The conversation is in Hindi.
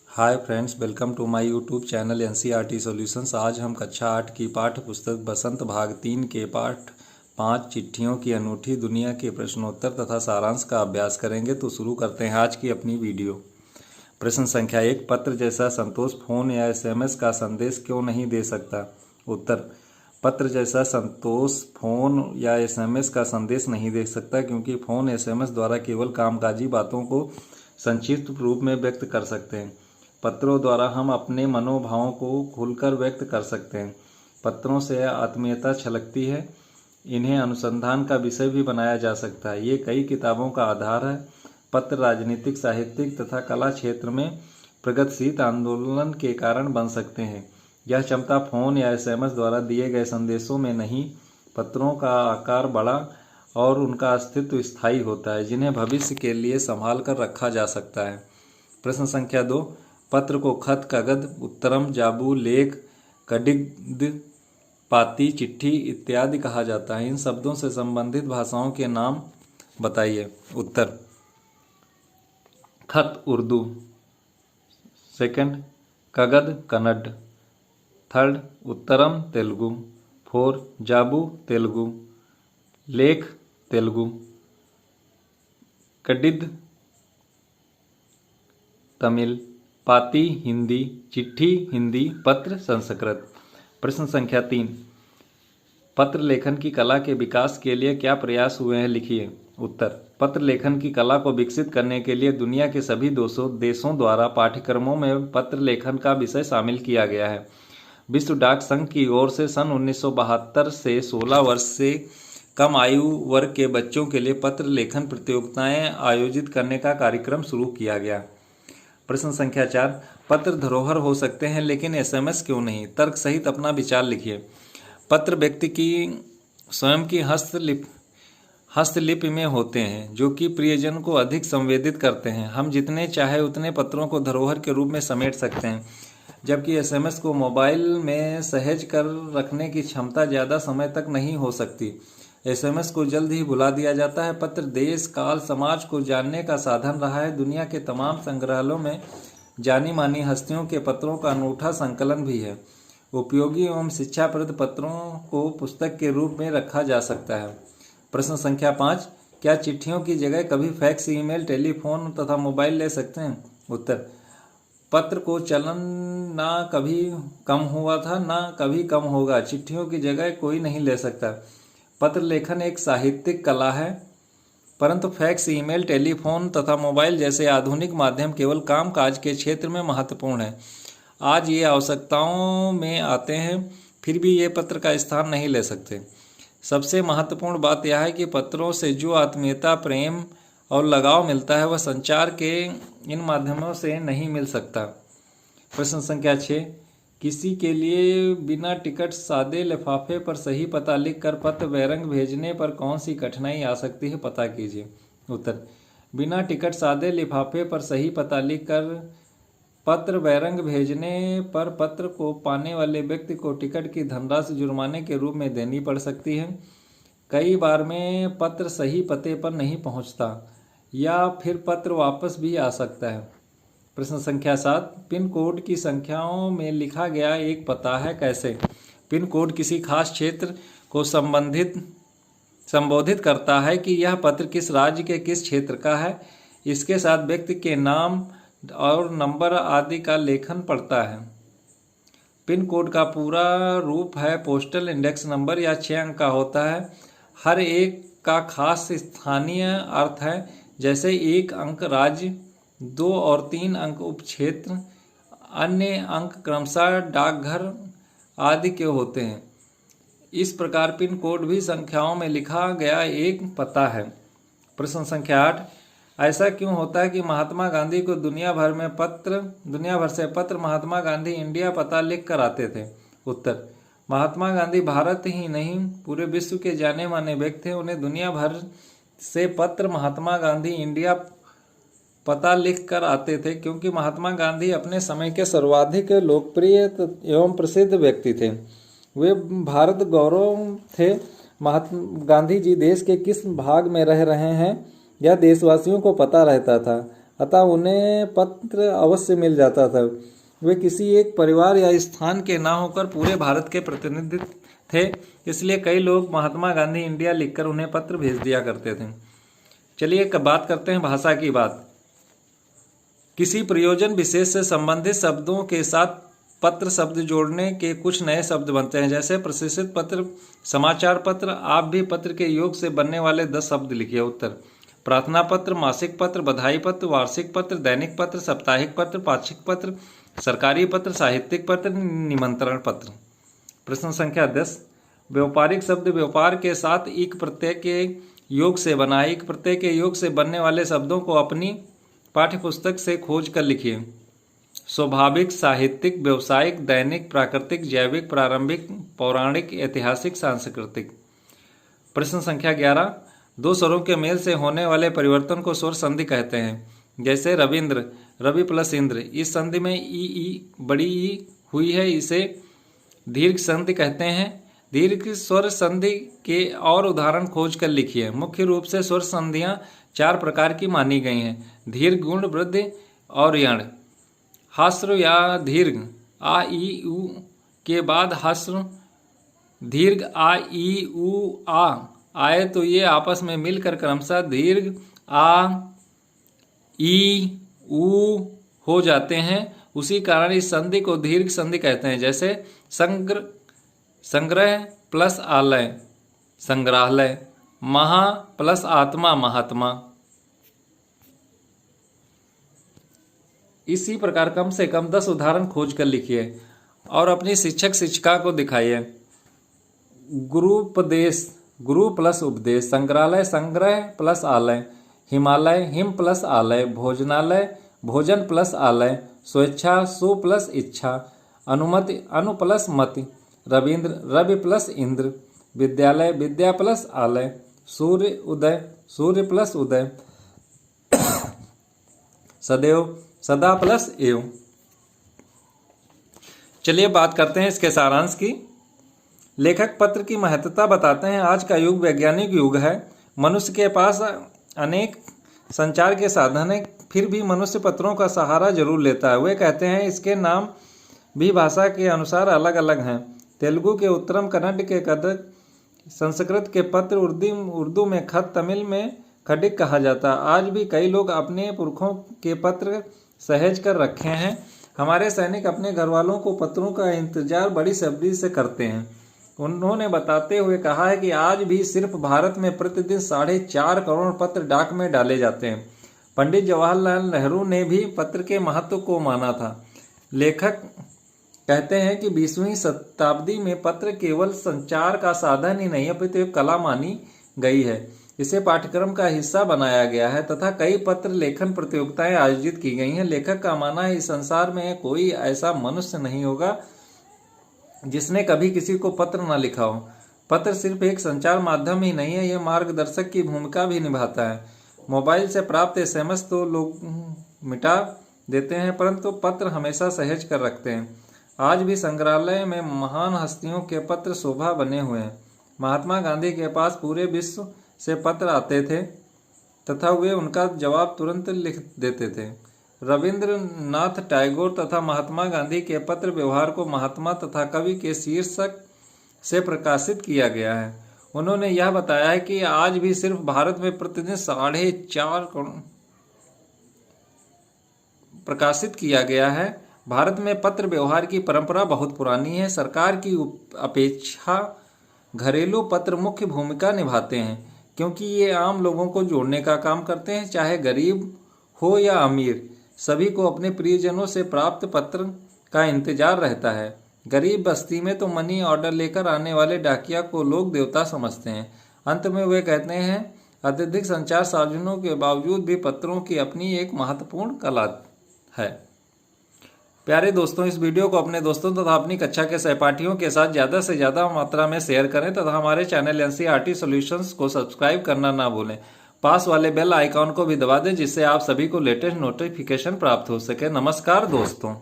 Hi friends, welcome to my YouTube channel NCERT solutions. आज हम कक्षा 8 की पाठ्य पुस्तक बसंत भाग 3 के पाठ 5 चिट्ठियों की अनूठी दुनिया के प्रश्नोत्तर तथा सारांश का अभ्यास करेंगे। तो शुरू करते हैं आज की अपनी वीडियो। प्रश्न संख्या 1, पत्र जैसा संतोष फोन या एसएमएस का संदेश क्यों नहीं दे सकता? उत्तर, पत्र जैसा संतोष फोन या एसएमएस का संदेश नहीं दे सकता, क्योंकि फोन एसएमएस द्वारा केवल कामकाजी बातों को संक्षिप्त रूप में व्यक्त कर सकते हैं। पत्रों द्वारा हम अपने मनोभावों को खुलकर व्यक्त कर सकते हैं। पत्रों से आत्मीयता छलकती है। इन्हें अनुसंधान का विषय भी बनाया जा सकता है। ये कई किताबों का आधार है। पत्र राजनीतिक, साहित्यिक तथा कला क्षेत्र में प्रगतिशील आंदोलन के कारण बन सकते हैं। यह क्षमता फोन या एसएमएस द्वारा दिए गए संदेशों में नहीं। पत्रों का आकार बड़ा और उनका अस्तित्व स्थायी होता है, जिन्हें भविष्य के लिए संभाल कर रखा जा सकता है। प्रश्न संख्या 2, पत्र को खत, कागज, उत्तरम, जाबू, लेख, कडिद, पाती, चिट्ठी इत्यादि कहा जाता है। इन शब्दों से संबंधित भाषाओं के नाम बताइए। उत्तर, खत उर्दू, सेकंड कागज कन्नड़, थर्ड उत्तरम तेलुगु, फोर जाबू तेलुगु, लेख तेलुगु, कडिद तमिल, पाती हिंदी, चिट्ठी हिंदी, पत्र संस्कृत। प्रश्न संख्या 3, पत्र लेखन की कला के विकास के लिए क्या प्रयास हुए हैं, लिखिए। उत्तर, पत्र लेखन की कला को विकसित करने के लिए दुनिया के सभी देशों द्वारा पाठ्यक्रमों में पत्र लेखन का विषय शामिल किया गया है। विश्व डाक संघ की ओर से सन 1972 से 16 वर्ष से कम आयु वर्ग के बच्चों के लिए पत्र लेखन प्रतियोगिताएं आयोजित करने का कार्यक्रम शुरू किया गया। प्रश्न संख्या 4, पत्र धरोहर हो सकते हैं लेकिन एसएमएस क्यों नहीं? तर्क सहित अपना विचार लिखिए। पत्र व्यक्ति की स्वयं की हस्तलिपि में होते हैं, जो कि प्रियजन को अधिक संवेदित करते हैं। हम जितने चाहे उतने पत्रों को धरोहर के रूप में समेट सकते हैं, जबकि एसएमएस को मोबाइल में सहेज कर रखने की क्षमता ज़्यादा समय तक नहीं हो सकती। एसएमएस को जल्द ही भुला दिया जाता है। पत्र देश, काल, समाज को जानने का साधन रहा है। दुनिया के तमाम संग्रहालयों में जानी मानी हस्तियों के पत्रों का अनूठा संकलन भी है। उपयोगी एवं शिक्षाप्रद पत्रों को पुस्तक के रूप में रखा जा सकता है। प्रश्न संख्या 5, क्या चिट्ठियों की जगह कभी फैक्स, ईमेल, टेलीफोन तथा मोबाइल ले सकते हैं? उत्तर, पत्र को चलन ना कभी कम हुआ था ना कभी कम होगा। चिट्ठियों की जगह कोई नहीं ले सकता। पत्र लेखन एक साहित्यिक कला है, परंतु फैक्स, ईमेल, टेलीफोन तथा मोबाइल जैसे आधुनिक माध्यम केवल कामकाज के क्षेत्र में महत्वपूर्ण है। आज ये आवश्यकताओं में आते हैं, फिर भी ये पत्र का स्थान नहीं ले सकते। सबसे महत्वपूर्ण बात यह है कि पत्रों से जो आत्मीयता, प्रेम और लगाव मिलता है, वह संचार के इन माध्यमों से नहीं मिल सकता। प्रश्न संख्या 6, किसी के लिए बिना टिकट सादे लिफाफे पर सही पता लिखकर पत्र बैरंग भेजने पर कौन सी कठिनाई आ सकती है, पता कीजिए। उत्तर, बिना टिकट सादे लिफाफे पर सही पता लिखकर पत्र बैरंग भेजने पर पत्र को पाने वाले व्यक्ति को टिकट की धनराशि जुर्माने के रूप में देनी पड़ सकती है। कई बार में पत्र सही पते पर नहीं पहुंचता या फिर पत्र वापस भी आ सकता है। प्रश्न संख्या 7, पिन कोड की संख्याओं में लिखा गया एक पता है, कैसे? पिन कोड किसी खास क्षेत्र को संबोधित करता है कि यह पत्र किस राज्य के किस क्षेत्र का है। इसके साथ व्यक्ति के नाम और नंबर आदि का लेखन पड़ता है। पिन कोड का पूरा रूप है पोस्टल इंडेक्स नंबर या 6 अंक का होता है। हर एक का खास स्थानीय अर्थ है, जैसे 1 अंक राज्य, 2 और 3 अंक उपक्षेत्र, अन्य अंक क्रमशः डाकघर आदि के होते हैं। इस प्रकार पिन कोड भी संख्याओं में लिखा गया एक पता है। प्रश्न संख्या 8, ऐसा क्यों होता है कि महात्मा गांधी को दुनिया भर से पत्र महात्मा गांधी इंडिया पता लिख कर आते थे? उत्तर, महात्मा गांधी भारत ही नहीं पूरे विश्व के जाने माने व्यक्ति थे। उन्हें दुनिया भर से पत्र महात्मा गांधी इंडिया पता लिख कर आते थे, क्योंकि महात्मा गांधी अपने समय के सर्वाधिक लोकप्रिय एवं प्रसिद्ध व्यक्ति थे। वे भारत गौरव थे। महात्मा गांधी जी देश के किस भाग में रह रहे हैं यह देशवासियों को पता रहता था। अतः उन्हें पत्र अवश्य मिल जाता था। वे किसी एक परिवार या स्थान के ना होकर पूरे भारत के प्रतिनिधि थे, इसलिए कई लोग महात्मा गांधी इंडिया लिखकर उन्हें पत्र भेज दिया करते थे। चलिए बात करते हैं भाषा की बात। किसी प्रयोजन विशेष से संबंधित शब्दों के साथ पत्र शब्द जोड़ने के कुछ नए शब्द बनते हैं, जैसे प्रशिक्षित पत्र, समाचार पत्र। आप भी पत्र के योग से बनने वाले 10 शब्द लिखिए। उत्तर: प्रार्थना पत्र, मासिक पत्र, बधाई पत्र, वार्षिक पत्र, दैनिक पत्र, साप्ताहिक पत्र, पाक्षिक पत्र, सरकारी पत्र, साहित्यिक पत्र, निमंत्रण पत्र। प्रश्न संख्या 10। व्यापारिक शब्द व्यापार के साथ इक प्रत्यय के योग से बना है। इक प्रत्यय के योग से बनने वाले शब्दों को अपनी पाठ्यपुस्तक से खोज कर लिखिए। स्वाभाविक, साहित्यिक, व्यवसायिक, दैनिक, प्राकृतिक, जैविक, प्रारंभिक, पौराणिक, ऐतिहासिक, सांस्कृतिक। प्रश्न संख्या 11। दो स्वरों के मेल से होने वाले परिवर्तन को स्वर संधि कहते हैं। जैसे रविंद्र, रवि प्लस इंद्र। इस संधि में ई बड़ी ई हुई है, इसे दीर्घ संधि कहते हैं। दीर्घ स्वर संधि के और उदाहरण खोज कर लिखिए। मुख्य रूप से स्वर संधियां 4 प्रकार की मानी गई हैं: दीर्घ, गुण, वृद्धि और यण। हास्र या दीर्घ आ ई उ के बाद हास्र दीर्घ आ ई उ आ आए तो ये आपस में मिलकर क्रमशः दीर्घ आ ई उ हो जाते हैं। उसी कारण इस संधि को दीर्घ संधि कहते हैं। जैसे संग्रह प्लस आलय, संग्रहालय। महा प्लस आत्मा, महात्मा। इसी प्रकार कम से कम 10 उदाहरण खोज कर लिखिए और अपनी शिक्षक शिक्षिका को दिखाइए। गुरुपदेश, गुरु प्लस उपदेश। संग्रहालय, संग्रह प्लस आलय। हिमालय, हिम प्लस आलय। भोजनालय, भोजन प्लस आलय। स्वेच्छा, सु प्लस इच्छा। अनुमति, अनु प्लस मति। रविंद्र, रवि प्लस इंद्र। विद्यालय, विद्या प्लस आलय। सूर्य, उदय, सूर्य प्लस उदय। सदैव, सदा प्लस एव। चलिए बात करते हैं इसके सारांश की। लेखक पत्र की महत्वता बताते हैं। आज का युग वैज्ञानिक युग है। मनुष्य के पास अनेक संचार के साधन हैं, फिर भी मनुष्य पत्रों का सहारा जरूर लेता है। वे कहते हैं इसके नाम भी भाषा के अनुसार अलग अलग हैं। तेलुगु के उत्तरम, कन्नड़ के कदक, संस्कृत के पत्र, उर्दू में खत, तमिल में खडिक कहा जाता है। आज भी कई लोग अपने पुरखों के पत्र सहेज कर रखे हैं। हमारे सैनिक अपने घर वालों को पत्रों का इंतजार बड़ी सब्री से करते हैं। उन्होंने बताते हुए कहा है कि आज भी सिर्फ भारत में प्रतिदिन 4.5 करोड़ पत्र डाक में डाले जाते हैं। पंडित जवाहरलाल नेहरू ने भी पत्र के महत्व को माना था। लेखक कहते हैं कि 20वीं शताब्दी में पत्र केवल संचार का साधन ही नहीं अपितु एक कला मानी गई है। इसे पाठ्यक्रम का हिस्सा बनाया गया है तथा कई पत्र लेखन प्रतियोगिताएं आयोजित की गई हैं। लेखक का मानना है इस संसार में कोई ऐसा मनुष्य नहीं होगा जिसने कभी किसी को पत्र न लिखा हो। पत्र सिर्फ एक संचार माध्यम ही नहीं है, यह मार्गदर्शक की भूमिका भी निभाता है। मोबाइल से प्राप्त एसएमएस तो लोग मिटा देते हैं, परंतु पत्र हमेशा सहेज कर रखते हैं। आज भी संग्रहालय में महान हस्तियों के पत्र शोभा बने हुए हैं। महात्मा गांधी के पास पूरे विश्व से पत्र आते थे तथा वे उनका जवाब तुरंत लिख देते थे। रविंद्रनाथ टैगोर तथा महात्मा गांधी के पत्र व्यवहार को महात्मा तथा कवि के शीर्षक से प्रकाशित किया गया है। उन्होंने यह बताया है कि आज भी सिर्फ भारत में प्रतिदिन 4.5 करोड़ प्रकाशित किया गया है। भारत में पत्र व्यवहार की परंपरा बहुत पुरानी है। सरकार की अपेक्षा घरेलू पत्र मुख्य भूमिका निभाते हैं क्योंकि ये आम लोगों को जोड़ने का काम करते हैं। चाहे गरीब हो या अमीर, सभी को अपने प्रियजनों से प्राप्त पत्र का इंतजार रहता है। गरीब बस्ती में तो मनी ऑर्डर लेकर आने वाले डाकिया को लोग देवता समझते हैं। अंत में वे कहते हैं अत्यधिक संचार साधनों के बावजूद भी पत्रों की अपनी एक महत्वपूर्ण कला है। प्यारे दोस्तों, इस वीडियो को अपने दोस्तों तथा अपनी कक्षा के सहपाठियों के साथ ज़्यादा से ज़्यादा मात्रा में शेयर करें तथा हमारे चैनल एनसीईआरटी सॉल्यूशंस को सब्सक्राइब करना ना भूलें। पास वाले बेल आइकॉन को भी दबा दें जिससे आप सभी को लेटेस्ट नोटिफिकेशन प्राप्त हो सके। नमस्कार दोस्तों।